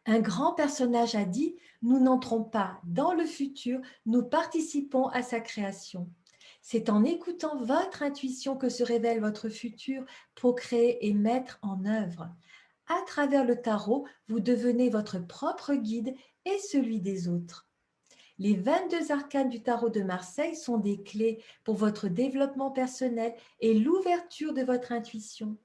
Un grand personnage a dit: nous n'entrons pas dans le futur, nous participons à sa création. C'est en écoutant votre intuition que se révèle votre futur pour créer et mettre en œuvre. À travers le tarot, vous devenez votre propre guide et celui des autres. Les 22 arcanes du tarot de Marseille sont des clés pour votre développement personnel et l'ouverture de votre intuition.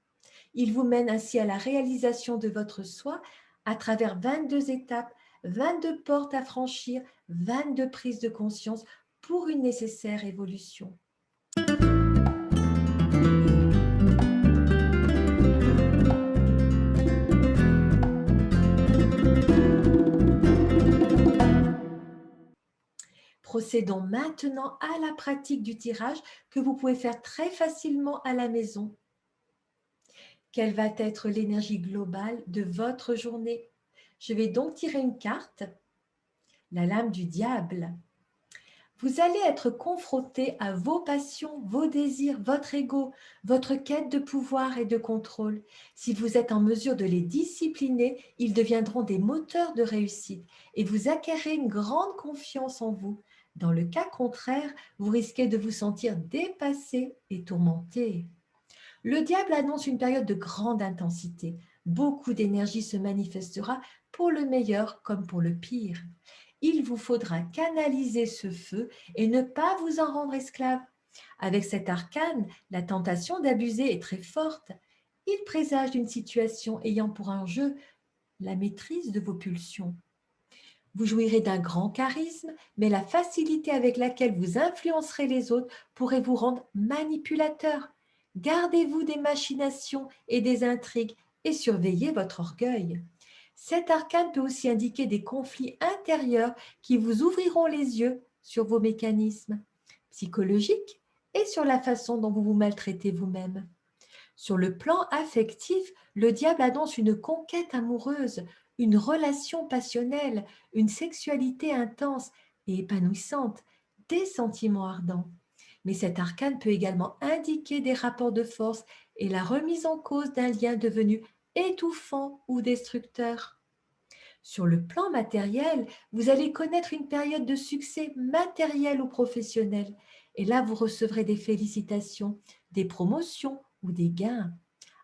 Ils vous mènent ainsi à la réalisation de votre soi à travers 22 étapes, 22 portes à franchir, 22 prises de conscience pour une nécessaire évolution. Procédons maintenant à la pratique du tirage que vous pouvez faire très facilement à la maison. Quelle va être l'énergie globale de votre journée? Je vais donc tirer une carte, la lame du diable. Vous allez être confronté à vos passions, vos désirs, votre ego, votre quête de pouvoir et de contrôle. Si vous êtes en mesure de les discipliner, ils deviendront des moteurs de réussite et vous acquérez une grande confiance en vous. Dans le cas contraire, vous risquez de vous sentir dépassé et tourmenté. Le diable annonce une période de grande intensité. Beaucoup d'énergie se manifestera pour le meilleur comme pour le pire. Il vous faudra canaliser ce feu et ne pas vous en rendre esclave. Avec cet arcane, la tentation d'abuser est très forte. Il présage d'une situation ayant pour enjeu la maîtrise de vos pulsions. Vous jouirez d'un grand charisme, mais la facilité avec laquelle vous influencerez les autres pourrait vous rendre manipulateur. Gardez-vous des machinations et des intrigues et surveillez votre orgueil. Cet arcane peut aussi indiquer des conflits intérieurs qui vous ouvriront les yeux sur vos mécanismes psychologiques et sur la façon dont vous vous maltraitez vous-même. Sur le plan affectif, le diable annonce une conquête amoureuse, une relation passionnelle, une sexualité intense et épanouissante, des sentiments ardents. Mais cet arcane peut également indiquer des rapports de force et la remise en cause d'un lien devenu étouffant ou destructeur. Sur le plan matériel, vous allez connaître une période de succès matériel ou professionnel. Et là, vous recevrez des félicitations, des promotions ou des gains.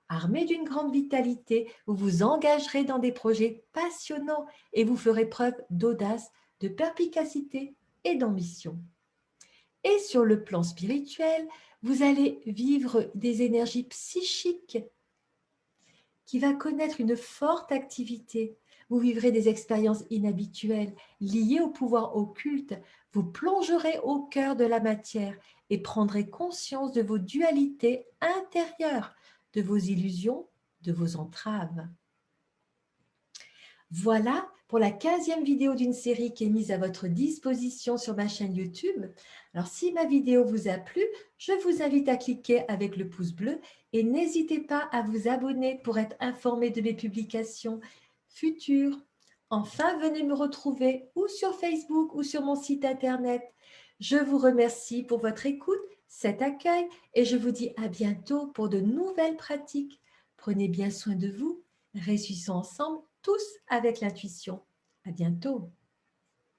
Armé d'une grande vitalité, vous vous engagerez dans des projets passionnants et vous ferez preuve d'audace, de perspicacité et d'ambition. Et sur le plan spirituel, vous allez vivre des énergies psychiques qui va connaître une forte activité. Vous vivrez des expériences inhabituelles liées au pouvoir occulte. Vous plongerez au cœur de la matière et prendrez conscience de vos dualités intérieures, de vos illusions, de vos entraves. Voilà pour la 15e vidéo d'une série qui est mise à votre disposition sur ma chaîne YouTube. Alors, si ma vidéo vous a plu, je vous invite à cliquer avec le pouce bleu et n'hésitez pas à vous abonner pour être informé de mes publications futures. Enfin, venez me retrouver ou sur Facebook ou sur mon site internet. Je vous remercie pour votre écoute, cet accueil et je vous dis à bientôt pour de nouvelles pratiques. Prenez bien soin de vous, réussissons ensemble tous avec l'intuition. À bientôt.